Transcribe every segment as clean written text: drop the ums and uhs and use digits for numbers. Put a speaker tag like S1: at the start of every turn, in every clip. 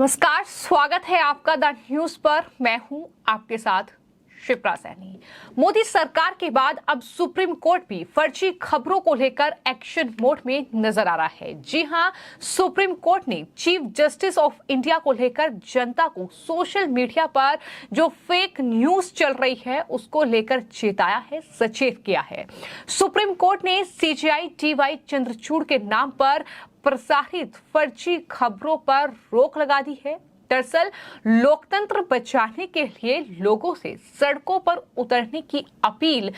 S1: नमस्कार, स्वागत है आपका द न्यूज पर। मैं हूं आपके साथ शिप्रा सैनी। मोदी सरकार के बाद अब सुप्रीम कोर्ट भी फर्जी खबरों को लेकर एक्शन मोड में नजर आ रहा है। जी हां, सुप्रीम कोर्ट ने चीफ जस्टिस ऑफ इंडिया को लेकर जनता को सोशल मीडिया पर जो फेक न्यूज चल रही है उसको लेकर चेताया है, सचेत किया है। सुप्रीम कोर्ट ने सीजेआई DY चंद्रचूड़ के नाम पर प्रसारित फर्जी खबरों पर रोक लगा दी है। दरअसल लोकतंत्र बचाने के लिए लोगों से सड़कों पर उतरने की अपील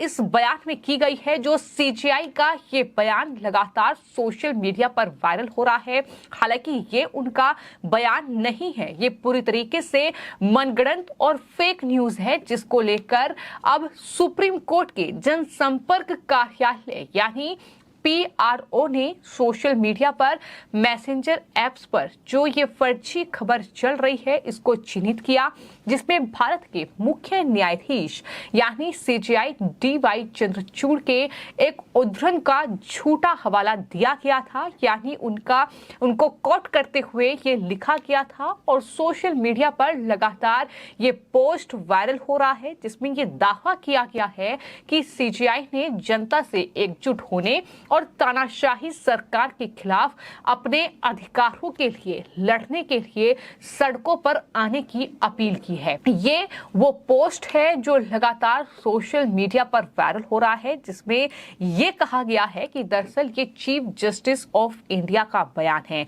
S1: इस बयान में की गई है। जो सीजेआई का ये बयान लगातार सोशल मीडिया पर वायरल हो रहा है। हालांकि ये उनका बयान नहीं है, ये पूरी तरीके से मनगढ़ंत और फेक न्यूज है, जिसको लेकर अब सुप्रीम कोर्ट के जनसंपर्क कार्यालय यानी PRO ने सोशल मीडिया पर मैसेंजर ऐप्स पर जो ये फर्जी खबर चल रही है इसको चिन्हित किया, जिसमें भारत के मुख्य न्यायाधीश यानी CJI DY चंद्रचूड़ के एक उद्धरण का झूठा हवाला दिया गया था। यानी उनको कोट करते हुए ये लिखा गया था और सोशल मीडिया पर लगातार ये पोस्ट वायरल हो रहा है, जिसमें ये दावा किया गया है कि CJI ने जनता से एकजुट होने और तानाशाही सरकार के खिलाफ अपने अधिकारों के लिए लड़ने के लिए सड़कों पर आने की अपील की है। ये वो पोस्ट है जो लगातार सोशल मीडिया पर वायरल हो रहा है, जिसमें ये कहा गया है कि दरअसल ये चीफ जस्टिस ऑफ इंडिया का बयान है।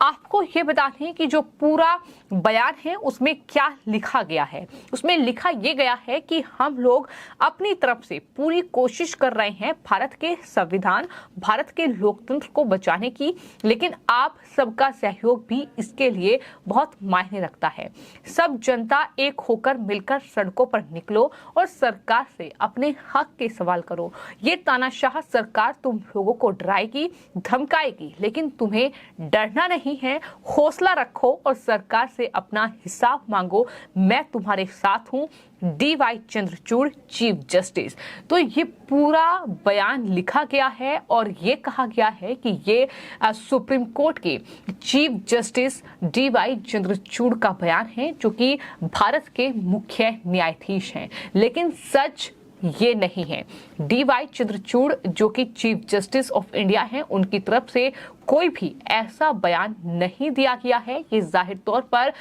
S1: आपको ये बता दें कि जो पूरा बयान है उसमें क्या लिखा गया है। उसमें लिखा ये गया है कि हम लोग अपनी तरफ से पूरी कोशिश कर रहे हैं भारत के संविधान, भारत के लोकतंत्र को बचाने की, लेकिन आप सबका सहयोग भी इसके लिए बहुत मायने रखता है। सब जनता एक होकर मिलकर सड़कों पर निकलो और सरकार से अपने हक के सवाल करो। ये तानाशाह सरकार तुम लोगों को डराएगी, धमकाएगी, लेकिन तुम्हें डरना नहीं है। हौसला रखो और सरकार से अपना हिसाब मांगो। मैं तुम्हारे साथ हूं। DY Chandrachud chief justice. तो ये पूरा बयान लिखा गया है और ये कहा गया है कि ये सुप्रीम कोर्ट के चीफ जस्टिस DY चंद्रचूड़ का बयान है, जो कि भारत के मुख्य न्यायाधीश हैं। लेकिन सच ये नहीं है। DY चंद्रचूड़ जो कि चीफ जस्टिस ऑफ इंडिया हैं, उनकी तरफ से कोई भी ऐसा बयान नहीं दिया गया है। ये जाहिर तौर पर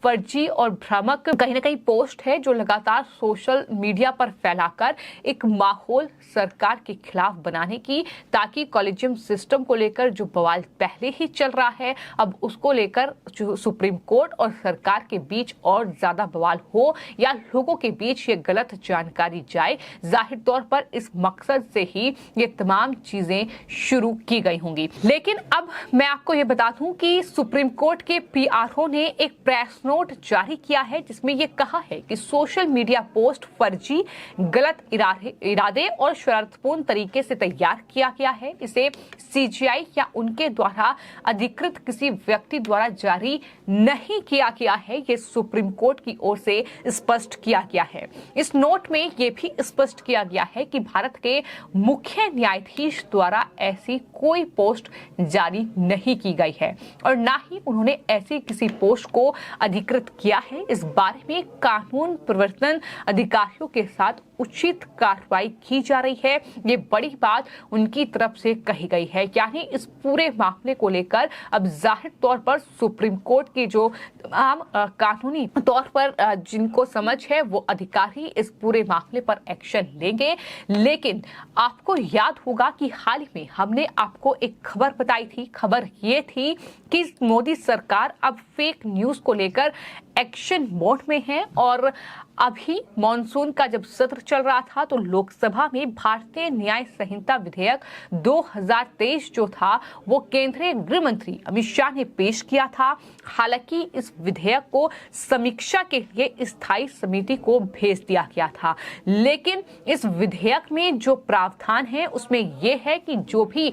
S1: फर्जी और भ्रामक कहीं ना कहीं पोस्ट है जो लगातार सोशल मीडिया पर फैलाकर एक माहौल सरकार के खिलाफ बनाने की, ताकि कॉलेजियम सिस्टम को लेकर जो बवाल पहले ही चल रहा है अब उसको लेकर सुप्रीम कोर्ट और सरकार के बीच और ज्यादा बवाल हो या लोगों के बीच ये गलत जानकारी जाए। जाहिर तौर पर इस मकसद से ही ये तमाम चीजें शुरू की गई होंगी। लेकिन अब मैं आपको ये बता दूं कि सुप्रीम कोर्ट के PRO ने एक प्रेस नोट जारी किया है, जिसमें ये कहा है कि सोशल मीडिया पोस्ट फर्जी, गलत इरादे और शरारतपूर्ण तरीके से तैयार किया गया है। इसे CJI या उनके द्वारा अधिकृत किसी व्यक्ति द्वारा जारी नहीं किया गया है। ये सुप्रीम कोर्ट की ओर से स्पष्ट किया गया है। इस नोट में ये भी स्पष्ट किया गया है कि भारत के मुख्य न्यायाधीश द्वारा ऐसी कोई पोस्ट जारी नहीं की गई है और ना ही उन्होंने ऐसी किसी पोस्ट को अधिकृत किया है। इस बारे में कानून प्रवर्तन अधिकारियों के साथ उचित कार्रवाई की जा रही है। ये बड़ी बात उनकी तरफ से कही गई है। यानी इस पूरे मामले को लेकर अब जाहिर तौर पर सुप्रीम कोर्ट की जो तमाम कानूनी तौर पर जिनको समझ है वो अधिकारी इस पूरे मामले पर एक्शन लेंगे। लेकिन आपको याद होगा कि हाल ही में हमने आपको एक खबर बताई थी। खबर ये थी कि मोदी सरकार अब फेक न्यूज को लेकर एक्शन मोड में है और अभी मॉनसून का जब सत्र चल रहा था तो लोकसभा में भारतीय न्याय संहिता विधेयक 2023 जो था वो केंद्रीय गृह मंत्री अमित शाह ने पेश किया था। हालांकि इस विधेयक को समीक्षा के लिए स्थायी समिति को भेज दिया गया था, लेकिन इस विधेयक में जो प्रावधान है उसमें यह है कि जो भी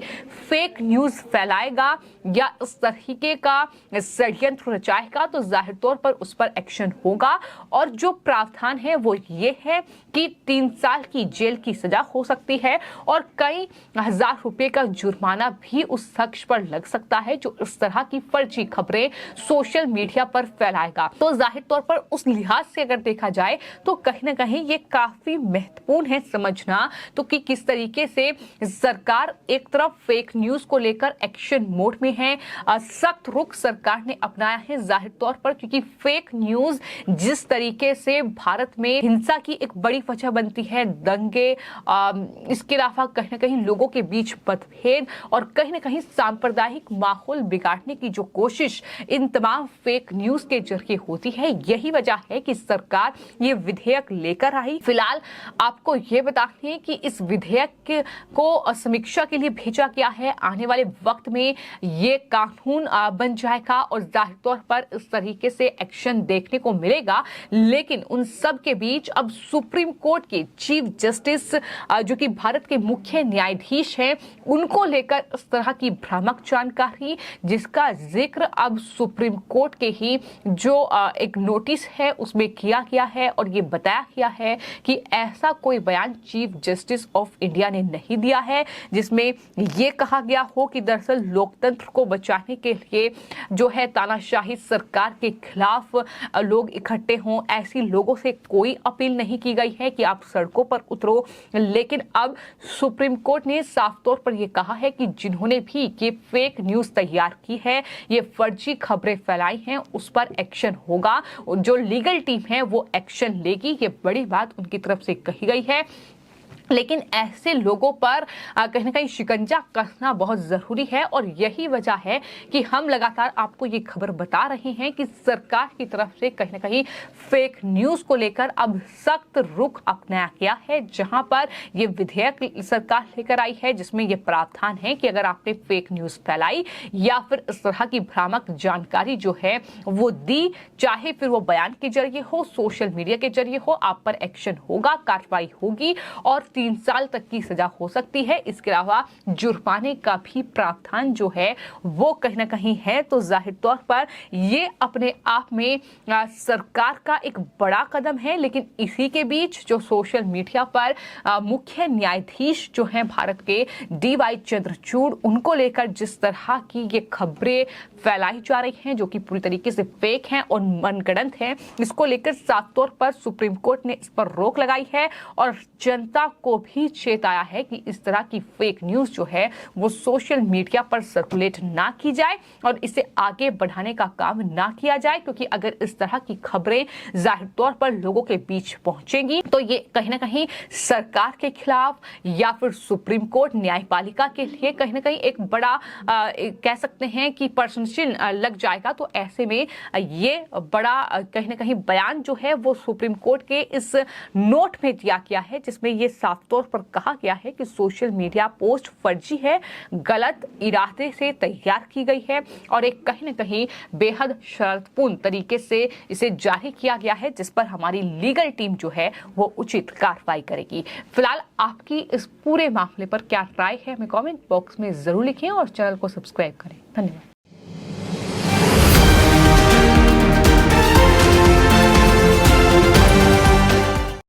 S1: फेक न्यूज फैलाएगा या इस तरीके का षड्यंत्र रचाएगा तो जाहिर तौर पर उस पर एक्शन होगा और जो प्रावधान है वो ये है कि 3 साल की जेल की सजा हो सकती है और कई हजार रुपए का जुर्माना भी उस शख्स पर लग सकता है जो इस तरह की फर्जी खबरें सोशल मीडिया पर फैलाएगा। तो जाहिर तौर पर उस लिहाज से अगर देखा जाए तो कहीं ना कहीं ये काफी महत्वपूर्ण है समझना तो कि किस तरीके से सरकार एक तरफ फेक न्यूज को लेकर एक्शन मोड में है। सख्त रुख सरकार ने अपनाया है जाहिर तौर पर, क्योंकि फेक न्यूज जिस तरीके से भारत में हिंसा की एक बड़ी वजह बनती है, दंगे, इसके अलावा कहीं ना कहीं लोगों के बीच मतभेद और कहीं ना कहीं सांप्रदायिक माहौल बिगाड़ने की जो कोशिश इन तमाम फेक न्यूज के जरिए होती है, यही वजह है कि सरकार ये विधेयक लेकर आई। फिलहाल आपको ये बता दें कि इस विधेयक को समीक्षा के लिए भेजा गया है। आने वाले वक्त में ये कानून बन जाएगा और जाहिर तौर पर इस तरीके से एक्शन देखने को मिलेगा। लेकिन उन सब के बीच अब सुप्रीम कोर्ट के चीफ जस्टिस जो कि भारत के मुख्य न्यायाधीश हैं, उनको लेकर इस तरह की भ्रामक जानकारी जिसका जिक्र अब सुप्रीम कोर्ट के ही जो एक नोटिस है उसमें किया गया है और ये बताया गया है कि ऐसा कोई बयान चीफ जस्टिस ऑफ इंडिया ने नहीं दिया है जिसमें ये कहा गया हो कि दरअसल लोकतंत्र को बचाने के लिए जो है तानाशाही सरकार के खिलाफ लोग इकट्ठे हों। ऐसी लोगों से कोई अपील नहीं की गई है कि आप सड़कों पर उतरो। लेकिन अब सुप्रीम कोर्ट ने साफ तौर पर यह कहा है कि जिन्होंने भी ये फेक न्यूज तैयार की है, ये फर्जी खबरें फैलाई हैं, उस पर एक्शन होगा। जो लीगल टीम है वो एक्शन लेगी। ये बड़ी बात उनकी तरफ से कही गई है। लेकिन ऐसे लोगों पर कहीं ना कहीं शिकंजा कसना बहुत जरूरी है और यही वजह है कि हम लगातार आपको ये खबर बता रहे हैं कि सरकार की तरफ से कहीं ना कहीं फेक न्यूज को लेकर अब सख्त रुख अपनाया गया है, जहां पर ये विधेयक सरकार लेकर आई है जिसमें ये प्रावधान है कि अगर आपने फेक न्यूज फैलाई या फिर इस तरह की भ्रामक जानकारी जो है वो दी, चाहे फिर वो बयान के जरिए हो, सोशल मीडिया के जरिए हो, आप पर एक्शन होगा, कार्रवाई होगी और 3 साल तक की सजा हो सकती है। इसके अलावा जुर्माने का भी प्रावधान जो है वो कहीं ना कहीं है। तो जाहिर तौर पर ये अपने आप में सरकार का एक बड़ा कदम है। लेकिन इसी के बीच जो सोशल मीडिया पर मुख्य न्यायाधीश जो हैं भारत के DY चंद्रचूड़, उनको लेकर जिस तरह की ये खबरें फैलाई जा रही हैं जो कि पूरी तरीके से फेक हैं और मनगढ़ंत हैं, इसको लेकर साफ तौर पर सुप्रीम कोर्ट ने इस पर रोक लगाई है और जनता को भी चेताया है कि इस तरह की फेक न्यूज जो है वो सोशल मीडिया पर सर्कुलेट ना की जाए और इसे आगे बढ़ाने का काम ना किया जाए, क्योंकि अगर इस तरह की खबरें जाहिर तौर पर लोगों के बीच पहुंचेंगी तो ये कहीं ना कहीं सरकार के खिलाफ या फिर सुप्रीम कोर्ट न्यायपालिका के लिए कहीं ना कहीं एक बड़ा कह सकते हैं कि प्रश्न चिन्ह लग जाएगा। तो ऐसे में ये बड़ा कहीं ना कहीं बयान जो है वो सुप्रीम कोर्ट के इस नोट में दिया गया है जिसमें ये साफ तौर पर कहा गया है कि सोशल मीडिया पोस्ट फर्जी है, गलत इरादे से तैयार की गई है और एक कहीं ना कहीं बेहद शर्तपूर्ण तरीके से इसे जारी किया गया है, जिस पर हमारी लीगल टीम जो है वो उचित कार्रवाई करेगी। फिलहाल आपकी इस पूरे मामले पर क्या राय है हमें कमेंट बॉक्स में जरूर लिखें और चैनल को सब्सक्राइब करें। धन्यवाद।